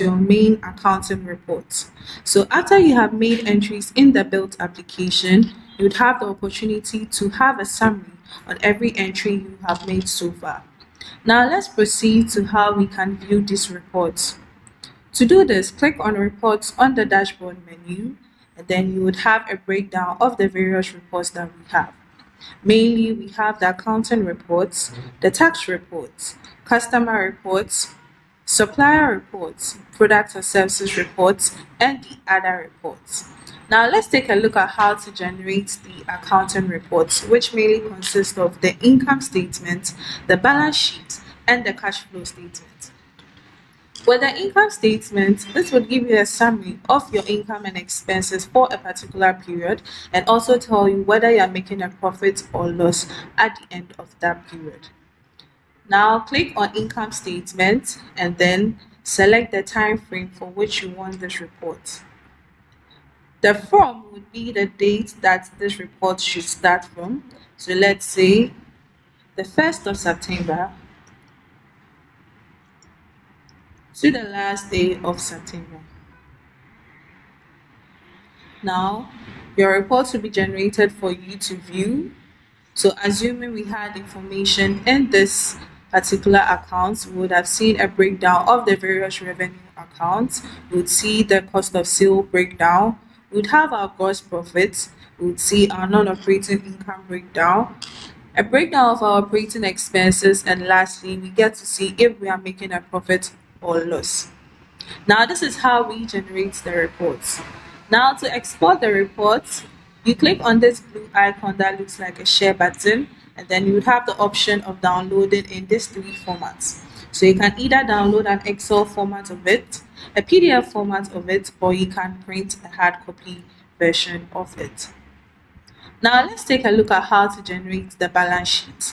your main accounting report. So after you have made entries in the built application, you'd have the opportunity to have a summary on every entry you have made so far. Now let's proceed to how we can view these reports. To do this, click on Reports on the dashboard menu, and then you would have a breakdown of the various reports that we have. Mainly, we have the accounting reports, the tax reports, customer reports, supplier reports, products or services reports, and the other reports. Now let's take a look at how to generate the accounting reports, which mainly consist of the income statement, the balance sheet, and the cash flow statement. With the income statement, this would give you a summary of your income and expenses for a particular period and also tell you whether you are making a profit or loss at the end of that period. Now click on income statement and then select the time frame for which you want this report. The from would be the date that this report should start from. So let's say the 1st of September to the last day of September. Now, your report will be generated for you to view. So assuming we had information in this particular account, we would have seen a breakdown of the various revenue accounts. We would see the cost of sale breakdown. We would have our gross profits. We would see our non-operating income breakdown, a breakdown of our operating expenses, and lastly, we get to see if we are making a profit or loss. Now, this is how we generate the reports. Now, to export the reports, you click on this blue icon that looks like a share button, and then you would have the option of downloading in these three formats. So you can either download an Excel format of it, a PDF format of it, or you can print a hard copy version of it. Now let's take a look at how to generate the balance sheet.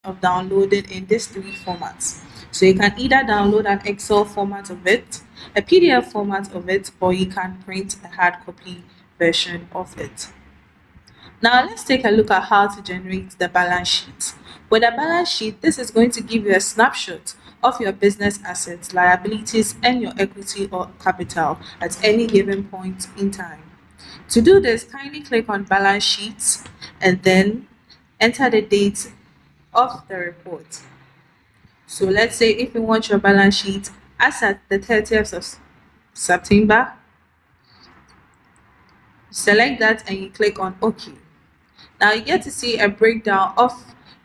Of downloading in these three formats. So you can either download an Excel format of it, a PDF format of it, or you can print a hard copy version of it. Now let's take a look at how to generate the balance sheet. With a balance sheet, this is going to give you a snapshot of your business assets, liabilities, and your equity or capital at any given point in time. To do this, kindly click on balance sheets and then enter the date of the report. So let's say if you want your balance sheet as at the 30th of September, select that and you click on OK. Now you get to see a breakdown of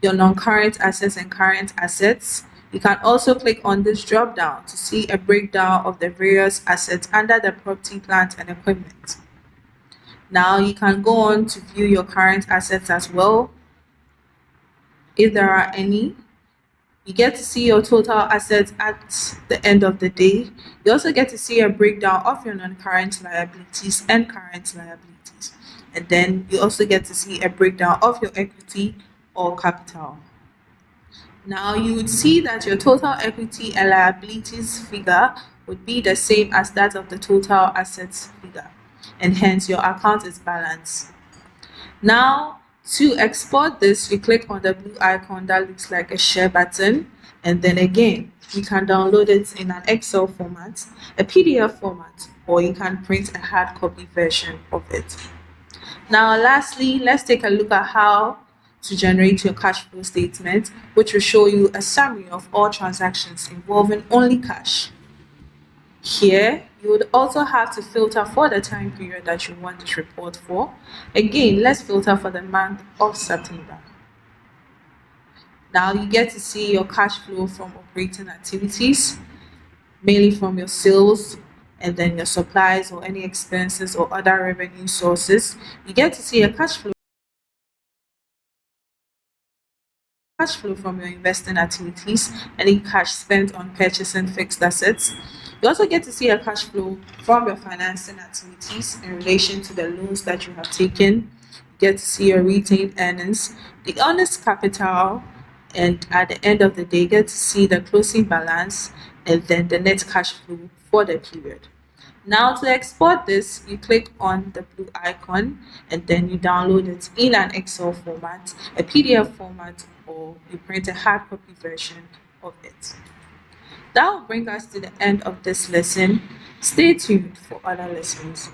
your non-current assets and current assets. You can also click on this drop down to see a breakdown of the various assets under the property, plant, and equipment. Now you can go on to view your current assets as well, if there are any. You get to see your total assets at the end of the day. You also get to see a breakdown of your non-current liabilities and current liabilities. And then you also get to see a breakdown of your equity or capital. Now you would see that your total equity and liabilities figure would be the same as that of the total assets figure, and hence your account is balanced. Now, to export this, you click on the blue icon that looks like a share button, and then again, you can download it in an Excel format, a PDF format, or you can print a hard copy version of it. Now, lastly, let's take a look at how to generate your cash flow statement, which will show you a summary of all transactions involving only cash. Here, you would also have to filter for the time period that you want this report for. Again, let's filter for the month of September. Now you get to see your cash flow from operating activities, mainly from your sales and then your supplies or any expenses or other revenue sources. You get to see a cash flow from your investing activities, any cash spent on purchasing fixed assets. You also get to see a cash flow from your financing activities in relation to the loans that you have taken. You get to see your retained earnings, the honest capital, and at the end of the day, you get to see the closing balance and then the net cash flow for the period. Now to export this, you click on the blue icon and then you download it in an Excel format, a PDF format, or you print a hard copy version of it. That will bring us to the end of this lesson. Stay tuned for other lessons.